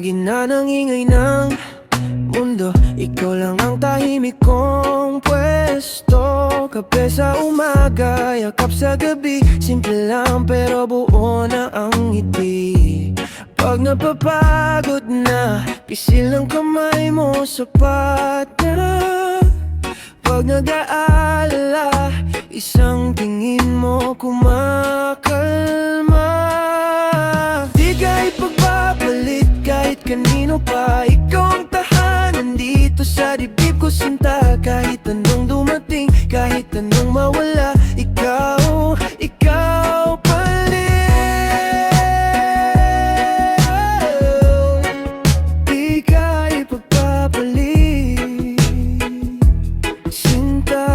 Gina ng ingay ng mundo, ikaw lang ang tahimik kong pwesto. Kape sa umaga, yakap sa gabi. Simple lang pero buo na ang ngiti. Pag napapagod na, pisil ng kamay mo, sapat na. Pag nag-aalala, isang tingin mo kumakalma. Di ka ipagpapalit kahit kanino pa. Ikaw ang tahanan dito sa dibdib ko, sinta. Kahit anong dumating, kahit anong mawala, ikaw, ikaw pa rin. Di ka ipagpapalit, sinta.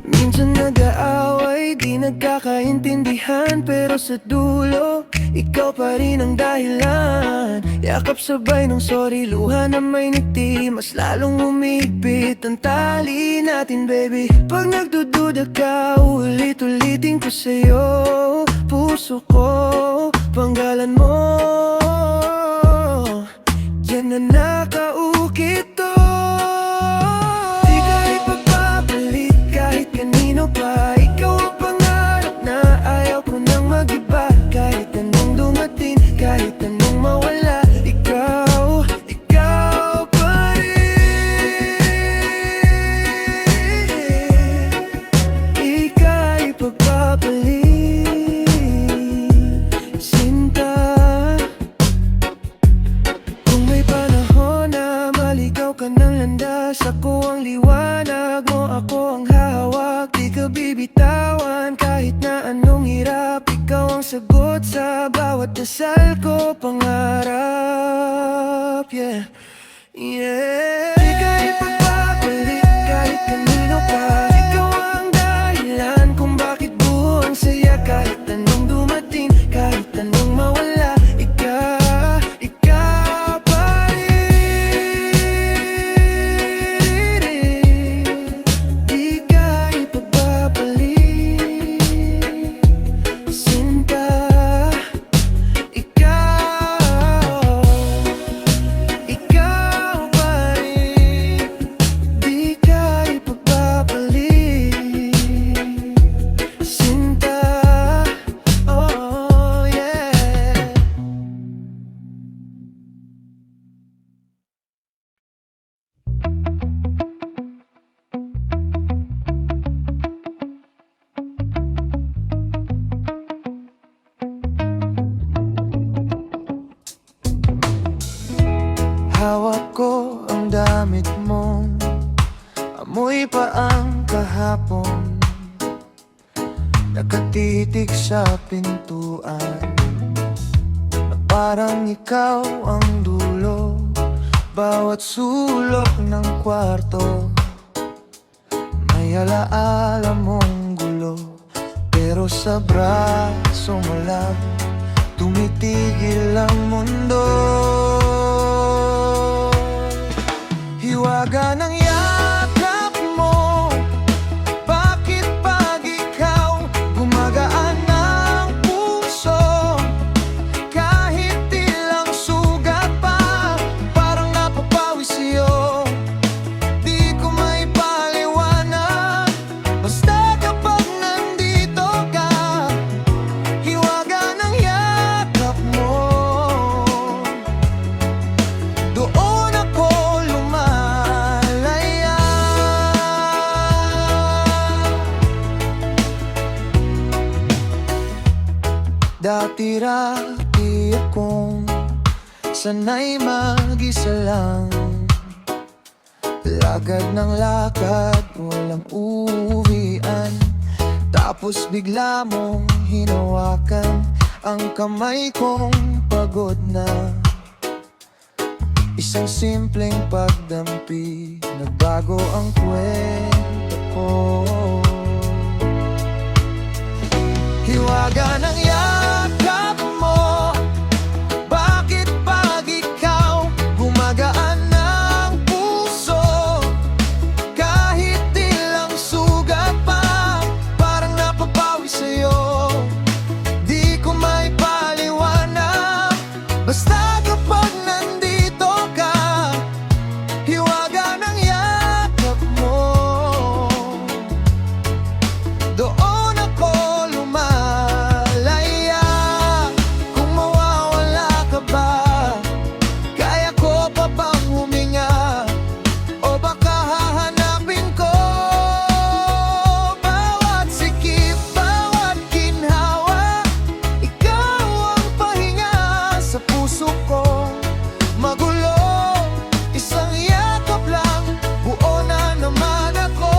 Minsan nag-aaway, di nagkakaintindihan, pero sa dulo, ikaw pa rin ang dahilan. Yakap sabay ng sorry, luha na may ngiti. Mas lalong umigpit ang tali natin, baby. Pag nagdududa ka, ulit-ulitin ko sa'yo. Puso ko, panggalan mo. Diyan na nakaukit to. Di ka ipagpapalit kahit kanino pa. Ikaw ang pangarap na ayaw ko nang mag-iba. Kahit anong dumating, kahit anong mawala, ikaw, ikaw pa rin. Di ka ipagpapalit, sinta. Kung may panahon na maligaw ka ng landas, ako ang liwanag mo, ako ang hahawak. Di ka bibitawan kahit na anong hirap. Ikaw ang sagot sa bawat dasal ko, pangarap, yeah, yeah. Di ka ipagpapalit kahit kanino pa. Ikaw ang dahilan kung bakit buo ang saya. Kahit anong dumating, kahit anong mawala, ikaw, ikaw pa rin. Di ka ipagpapalit, sinta. Ikaw, ikaw pa rin. Di ka ipagpapalit, sinta. Oh, yeah. Hawak ko ang damit mo, amoy pa ang kahapon. Nakatitig sa pintuan, na parang ikaw ang dulo. Bawat sulok ng kwarto, may alaala mong gulo. Pero sa braso mo lang, tumitigil ang mundo. Hiwaga ng yakap mo, bakit pag ikaw gumagaan ang puso? Kahit ilang sugat pa, parang napapawi sa'yo. Di ko may paliwanag, basta kapag nandito ka. Hiwaga ng yakap mo, doon ako lumalaya. Dati-rati akong sanay mag-isa lang, lagad ng lakad, walang uwian. Tapos bigla mong hinawakan ang kamay kong pagod na. Isang simpleng pagdampi, nagbago ang kwento ko. Hiwaga ng yakap mo, bakit pag ikaw gumagaan ang puso? Kahit ilang sugat pa, parang napapawi sa'yo. Di ko may paliwanag, Basta kapag nandito ka, hiwaga ng yakap mo. Doon ako lumalaya. Kung mawawala ka ba, kaya ko pa bang huminga? O baka hahanapin ko bawat sikip, bawat ginhawa. Ikaw ang pahinga sa puso ko. Magulo, isang yakap lang, buo na naman ako.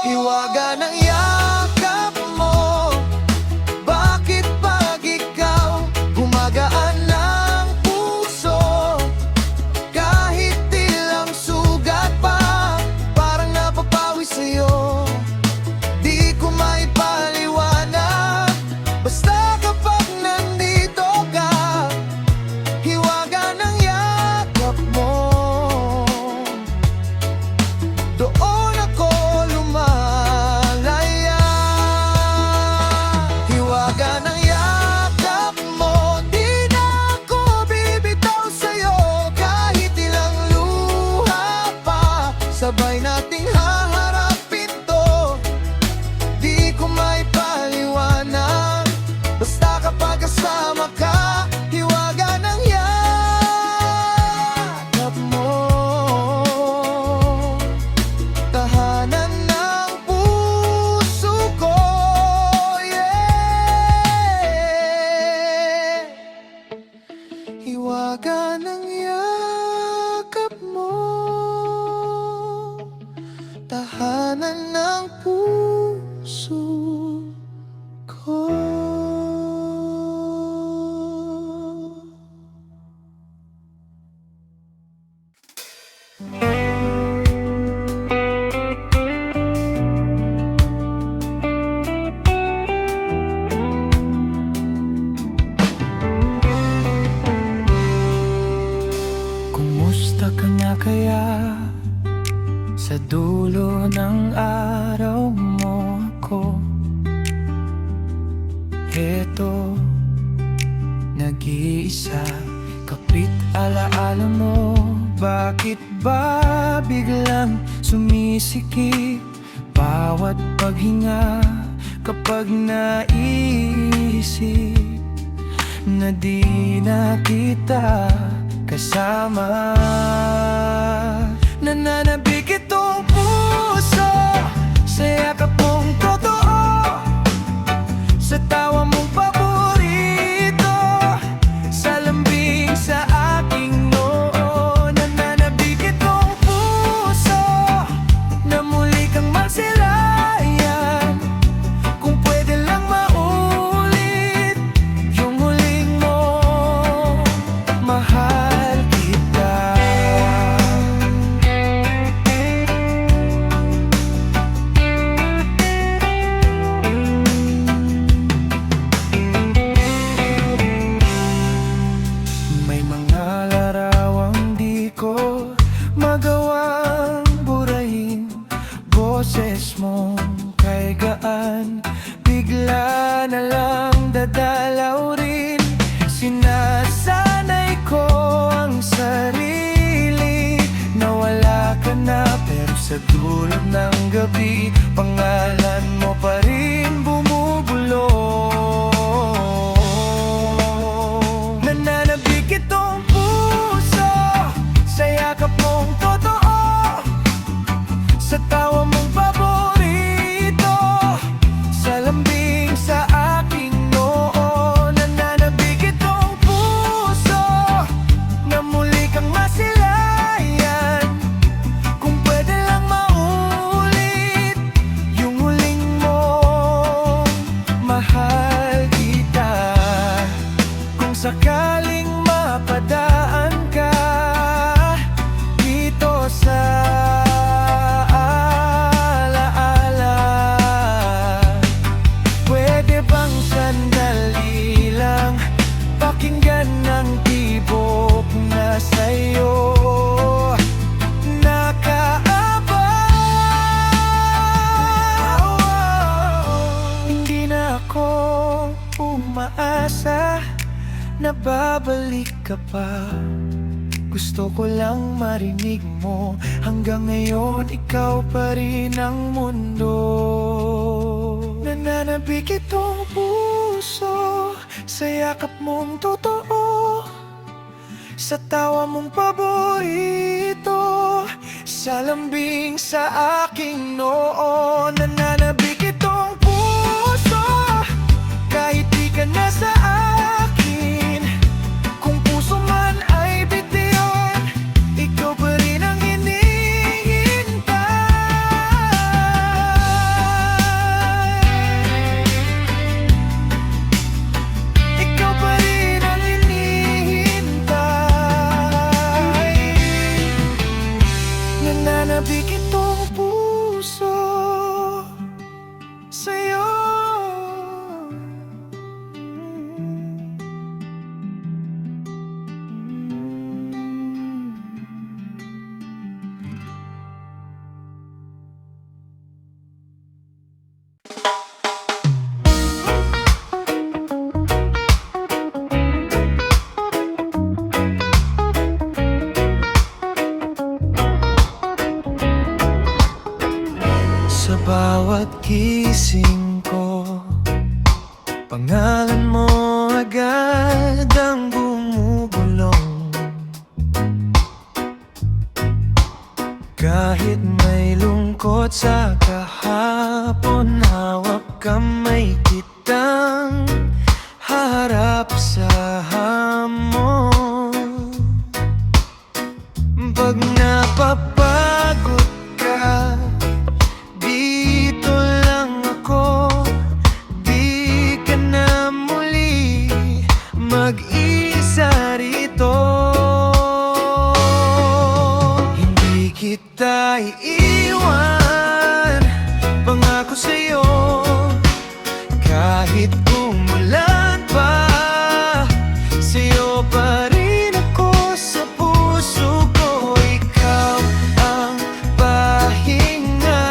Hiwaga ng yakap mo, bakit pag ikaw gumagaan ng puso? Kahit ilang sugat pa, parang napapawi sa'yo. Di ko maipaliwanag. Basta kapag nandito ka, hiwaga ng yakap mo. Doon ako lumalaya. Hiwaga ng yakap mo, di na ako bibitaw sa'yo. Kahit ilang luha pa, sabay nating haharapin to. Di ko maipaliwanag. Basta kapag kasama ka, hiwaga ng yakap mo. Tahanan ng puso ko, yeah. Hiwaga ng yakap mo, tahanan ng puso ko. Kumusta ka na kaya? Sa dulo ng araw mo ako, heto, nag-iisa. Kapit alaala mo, bakit ba biglang sumisikip bawat paghinga kapag naisip na di na kita kasama? Nananabik itong puso sa yakap mong totoo, sa tawa mong paborito, sa lambing sa aking noo. Nananabik itong puso na muli kang masilayan. Kung pwede lang maulit yung huling mo, mahal kita. May mga larawang di ko magawang burahin. Boses mong kay gaan, bigla na lang dadalaw rin. Sinasanay ko ang sarili na wala ka na, pero sa dulo ng gabi, pangalan mo pa rin bumubulong. Nananabik itong puso sa yakap mong totoo, sa tawa mong paborito, sa lambing sa aking noo. Nananabik itong puso na muli kang masilayan. Kung pwede lang maulit yung huling mo, mahal kita. Kung sakaling mapadaan ka dito sa alaala, pwede bang sandali lang pakinggan ng tibok na sa'yo nakaabaw? Hindi na ako umaasa pag-asa na babalik ka pa. Gusto ko lang marinig mo, hanggang ngayon ikaw pa rin ang mundo. Nananabik itong puso sa yakap mong totoo, sa tawa mong paborito, sa lambing sa aking noo. Nananabik itong puso kahit di ka na sa akin. Kung puso man ay bitiyon, ikaw pa rin ang hinihintay. Ikaw pa rin ang hinihintay. Nananabik itong puso sa'yo. Sa bawat gising ko, pangalan mo agad ang bumubulong. Kahit may lungkot sa kahapon, hawak kamay kitang harap sa hamon. Pag napapagod ka, dito lang ako. Di ka na muli mag-isa rito. Hindi kita iiwan, pangako sa'yo. Kahit umulan pa, sa'yo pa rin ako sa puso ko. Ikaw ang pahinga,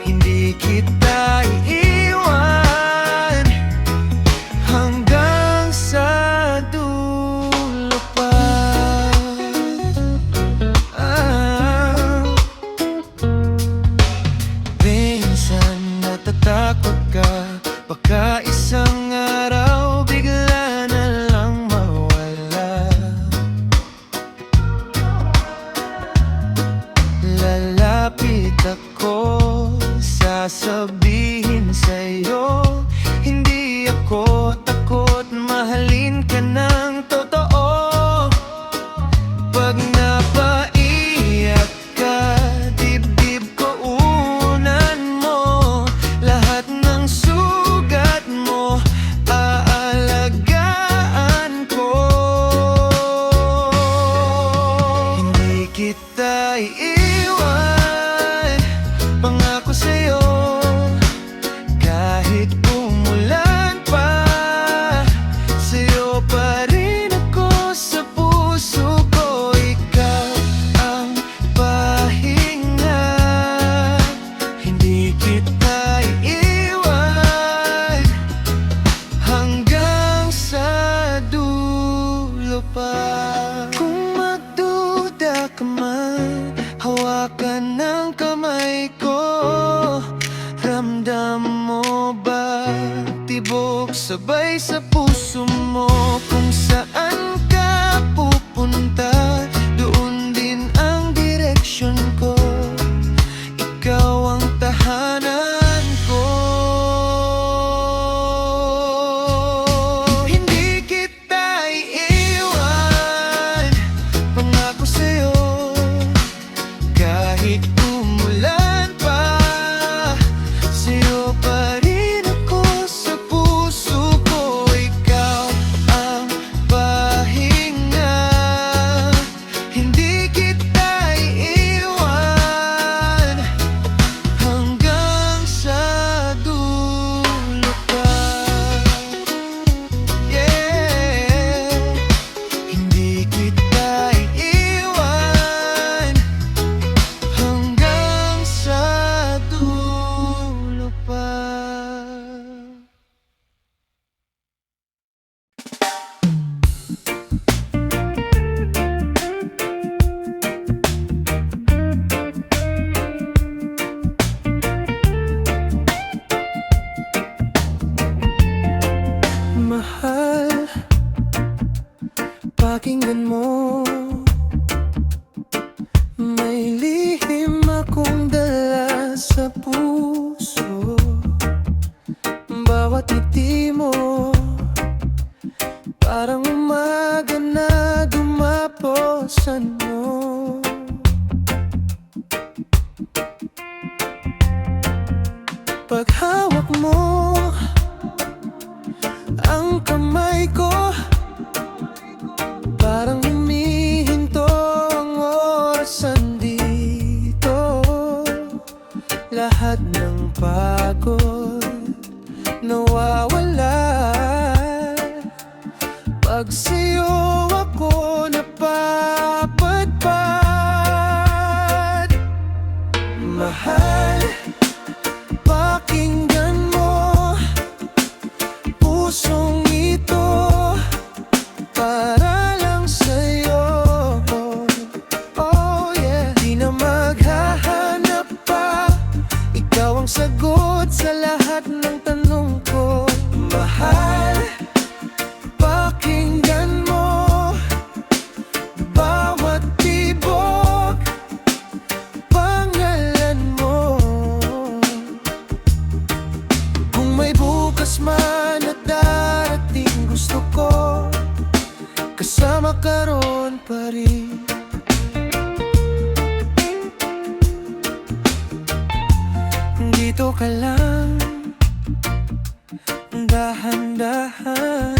hindi kita iiwan hanggang sa dulo pa. Minsan natatakot ka, baka isang araw bigla na lang mawala. Lalapit ako, sasabihin sa'yo, hindi ako takot, mahalin ka ng totoo. Pag napaiyak ka, dibdib ko unan mo. Lahat ng sugat mo aalagaan ko. Hindi kita iiwan, pangako sa'yo. Kahit umulan pa, sa'yo pa rin ako sa puso ko. Ikaw ang pahinga, hindi kita iiwan hanggang sa dulo pa. Kung magduda ka man, hawakan ng kamay ko. Ramdam mo ba, tibok sabay sa puso mo. Kung saan ka pupunta, doon din ang direksyon ko. Ikaw ang tahanan ko. Hindi kita iiwan, pangako sa'yo. Kahit umulan pa, sa'yo pa rin ako sa puso ko. Ikaw ang pahinga, Mahal, pakinggan mo. May lihim akong dala sa puso. Bawat ngiti mo parang umaga na dumapo sa inyo. Paghawak mo ang kamay ko, parang humihinto ang oras andito. Lahat ng pagod nawawala pag sa'yo ako napapadpad. Mahal, pakinggan mo. Pusong ito para lang sa'yo. Oh yeah. Di na maghahanap pa, ikaw ang sagot sa lahat ng tanong ko. Mahal, pakinggan mo. Bawat tibok, pangalan mo. Kung may bukas man at darating, gusto ko kasama ka ron pa rin. Dito ka lang, dahan-dahan.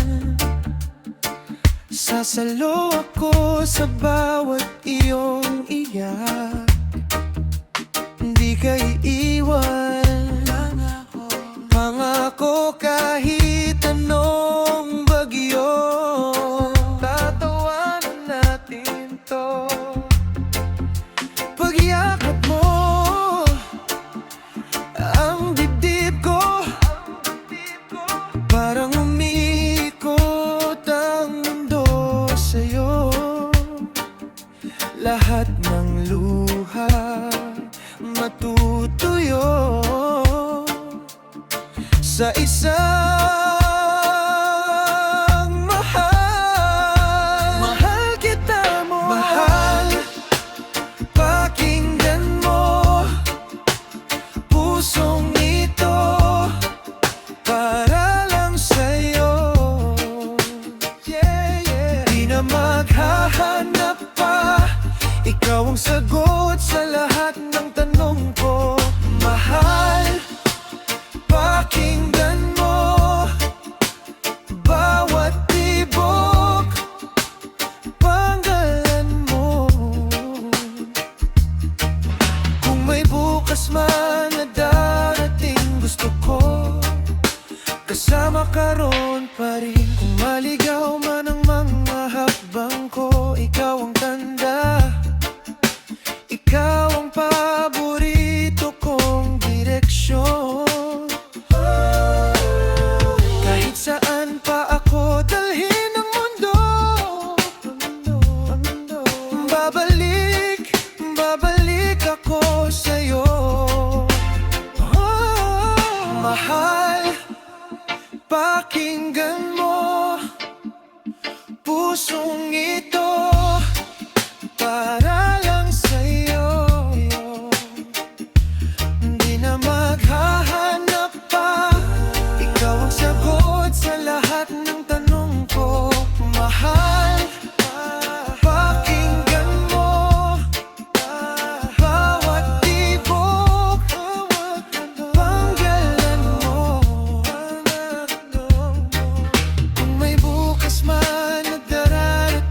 Sasalo ako sa bawat iyong iyak. Di ka iiwan, pangako kahit anong bagyo. Tatawanan natin to. Pagyakap mo ang dibdib ko, parang umiikot ang mundo sa'yo. Lahat ng luha matutuyo sa isang mahal. Mahal kita mo. Mahal, pakinggan mo. Pusong ito para lang sa'yo. Yeah, yeah. Di na maghahanap pa, ikaw ang sagot sa lahat ng tanong ko. Mahal, pakinggan mo. Bawat tibok, pangalan mo. Kung may bukas man na darating, gusto ko kasama ka ron pa rin. Kung maligaw man ang mga hakbang ko, ikaw ang tanda, ikaw ang paborito kong direksyon. Kahit saan pa ako dalhin ng mundo, babalik, babalik ako sa'yo. Mahal, pakinggan mo. Pusong ito para lang sa'yo. Di na maghahanap pa, ikaw ang sagot sa lahat ng tanong ko. Mahal, pakinggan mo. Bawat tibok, pangalan mo. Kung may bukas man na darating,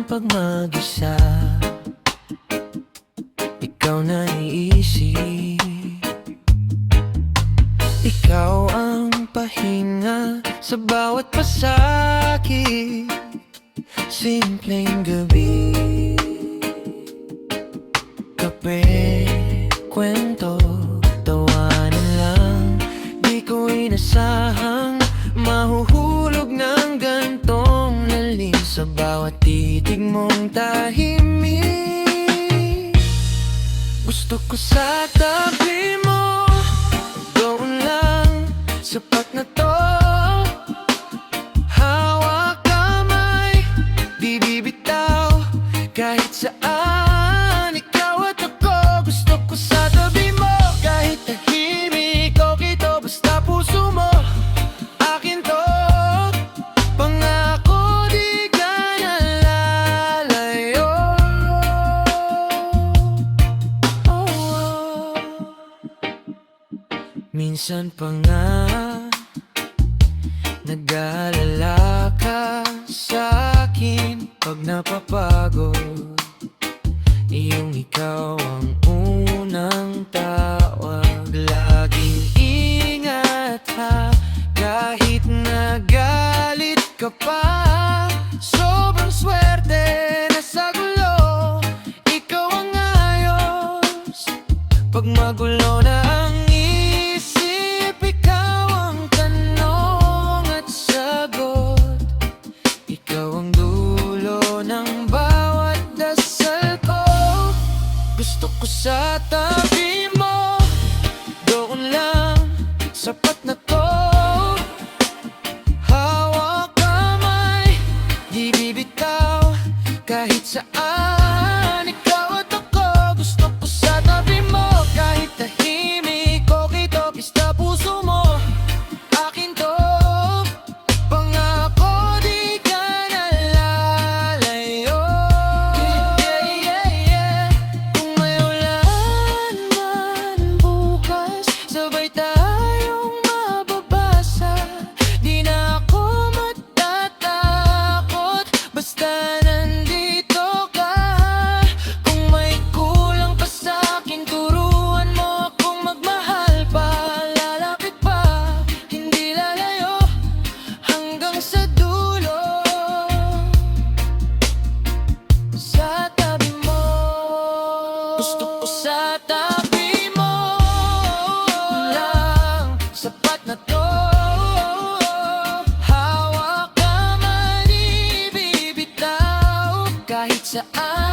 pag mag-isa, ikaw na iisip. Ikaw ang pahinga sa bawat pasakit. Simpleng gabi, kape, kwento, tawanan lang. Di ko inasahang mahuhulog ng gantong lalim sa bawat titig mong tahimik. Gusto ko sa tabi mo, doon lang, sapat na to. Hawak kamay, di bibitaw, kahit saan, ikaw at ako. Gusto ko sa tabi mo, kahit tahimik, okay to, basta puso mo akin to. Pangako di ka na lalayo. Minsan pa nga nag-aalala ka sa'kin pag napapagod. Iyong ikaw ang unang tawag. Laging ingat ha, kahit nagalit ka pa. Sobrang swerte na sa gulo, ikaw ang ayos. Pag magulo na ang isip, ikaw ang tanong at sagot. Ikaw ang dulo ng bawat dasal ko. Gusto ko sa tabi mo, doon lang, sapat na to. Hawak kamay, di bibitaw, kahit saan, ikaw at ako. Gusto ko sa tabi mo, kahit tahimik, okay to, basta puso mo akin to. Pangako di ka na lalayo. Kung may ulan man bukas, sabay tayong mababasa. Di na ako matatakot, basta nandito ka. Kung may kulang pa sa'kin, turuan mo akong magmahal pa. Lalapit pa, hindi lalayo, hanggang sa dulo. Sa tabi mo, gusto ko sa tabi mo lang, sapat na to. Hawak kamay, di bibitaw, kahit saan.